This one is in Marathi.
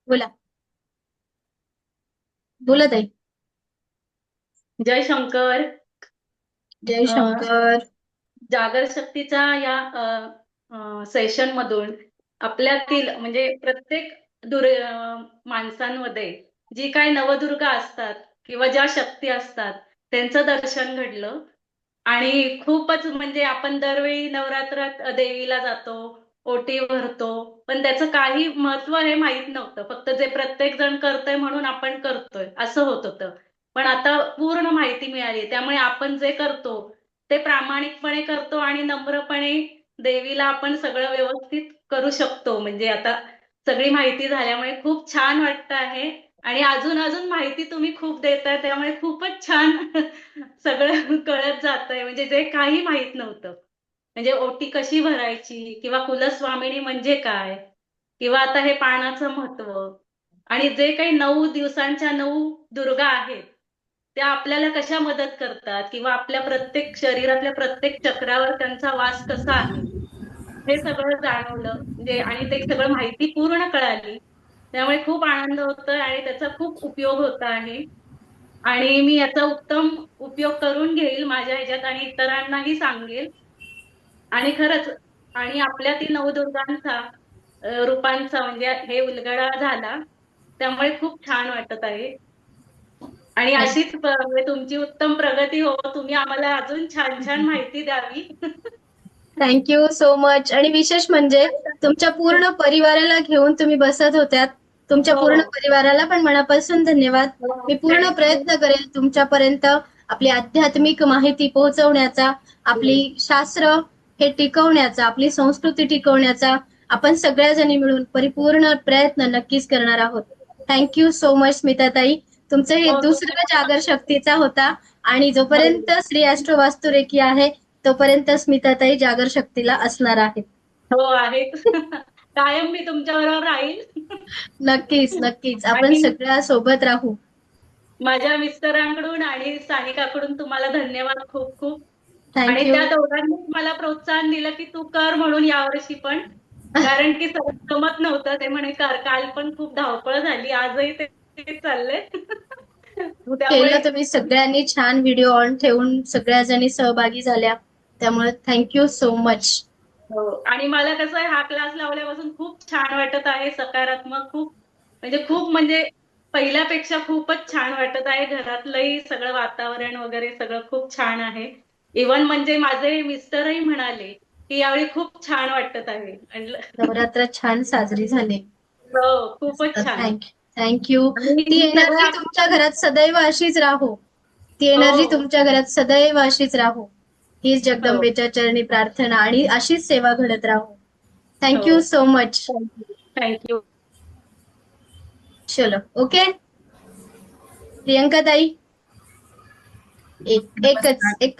बोला. बोला ताई. जय शंकर. जय शंकर. जागर शक्तीच्या या सेशन मधून आपल्यातील म्हणजे प्रत्येक माणसांमध्ये जी काही नवदुर्गा असतात किंवा ज्या शक्ती असतात त्यांचं दर्शन घडलं. आणि खूपच म्हणजे आपण दरवेळी नवरात्रात देवीला जातो, ओटी भरतो, पण त्याचं काही महत्व हे माहित नव्हतं. फक्त जे प्रत्येक जण करतोय म्हणून आपण करतोय असं होत होतं. पण आता पूर्ण माहिती मिळाली, त्यामुळे आपण जे करतो ते प्रामाणिकपणे करतो आणि नम्रपणे देवीला आपण सगळं व्यवस्थित करू शकतो. म्हणजे आता सगळी माहिती झाल्यामुळे खूप छान वाटतं आहे. आणि अजून अजून माहिती तुम्ही खूप देताय, त्यामुळे खूपच छान सगळं कळत जातंय. म्हणजे जे काही माहित नव्हतं, म्हणजे ओटी कशी भरायची किंवा कुलस्वामिनी म्हणजे काय, किंवा आता हे पानाचं महत्व, आणि जे काही 9 दिवसांच्या 9 दुर्गा आहेत त्या आपल्याला कशा मदत करतात, किंवा आपल्या प्रत्येक शरीरातल्या प्रत्येक चक्रावर त्यांचा वास कसा आहे हे सगळं जाणवलं. म्हणजे आणि ते सगळं माहिती पूर्ण कळाली. त्यामुळे खूप आनंद होतोय आणि त्याचा खूप उपयोग होत आहे. आणि मी याचा उत्तम उपयोग करून घेईल माझ्या ह्याच्यात आणि इतरांनाही सांगेल. आणि खरंच, आणि आपल्यातील नवदुर्गांचा रूपांचा म्हणजे हे उलगडा झाला, त्यामुळे खूप छान वाटत आहे. आणि अशीच म्हणजे तुमची उत्तम प्रगती हो, तुम्ही आम्हाला अजून छान छान माहिती द्यावी. Thank you so much. आणि विशेष म्हणजे तुमच्या पूर्ण परिवाराला घेऊन तुम्ही बसत होत्यात. तुमच्या हो. पूर्ण परिवाराला पण मनापासून धन्यवाद. मी पूर्ण थँक्यू. प्रयत्न करेल तुमच्यापर्यंत आपली आध्यात्मिक माहिती पोहोचवण्याचा, आपली शास्त्र हे टिकवण्याचा, आपली संस्कृती टिकवण्याचा आपण सगळ्या जणी मिळून परिपूर्ण प्रयत्न नक्कीच करणार आहोत. Thank you so much Smitatai. तुमचं हे हो दुसरं तुम्हाला. जागर शक्तीचा होता. आणि हो. जोपर्यंत श्री ॲस्ट्रो वास्तुरेखी आहे तोपर्यंत स्मिताताई जागर शक्तीला असणार आहेत. हो आहेत. कायम मी तुमच्या बरोबर राहील. नक्कीच, नक्कीच. आपण आणि सगळ्या सोबत राहू. माझ्या मिस्टरांकडून आणि सानिकाकडून तुम्हाला धन्यवाद खूप खूप. थँक आणि यू. त्या दोघांनीच मला प्रोत्साहन दिलं की तू कर म्हणून यावर्षी पण. कारण की सगळं जमत नव्हतं, ते म्हणे कर. काल पण खूप धावपळ झाली, आजही ते चाललंय. त्यामुळे केलं तुम्ही सगळ्यांनी छान व्हिडिओ ऑन ठेवून सगळ्या जणी सहभागी झाल्या. त्यामुळे थँक यू सो मच. हो. आणि मला कसं आहे, हा क्लास लावल्यापासून खूप छान वाटत आहे, सकारात्मक खूप. म्हणजे खूप म्हणजे पहिल्यापेक्षा खूपच छान वाटत आहे. घरातलंही सगळं वातावरण वगैरे सगळं खूप छान आहे. इव्हन म्हणजे माझे मिस्टरही म्हणाले की यावेळी खूप छान वाटत आहे. नवरात्र छान साजरी झाली. हो, खूपच छान. Thank you. आणि ती सगळं एनर्जी तुमच्या आपण. घरात सदैव अशीच राहो. ती एनर्जी हो. तुमच्या घरात सदैव अशीच राहो. हीच हो. जगदंबेच्या चरणी प्रार्थना आणि अशीच सेवा घडत राहो. थँक हो. You so much. Thank you. Thank you. चलो ओके. प्रियंका ताई, एकच नमस्कार. एक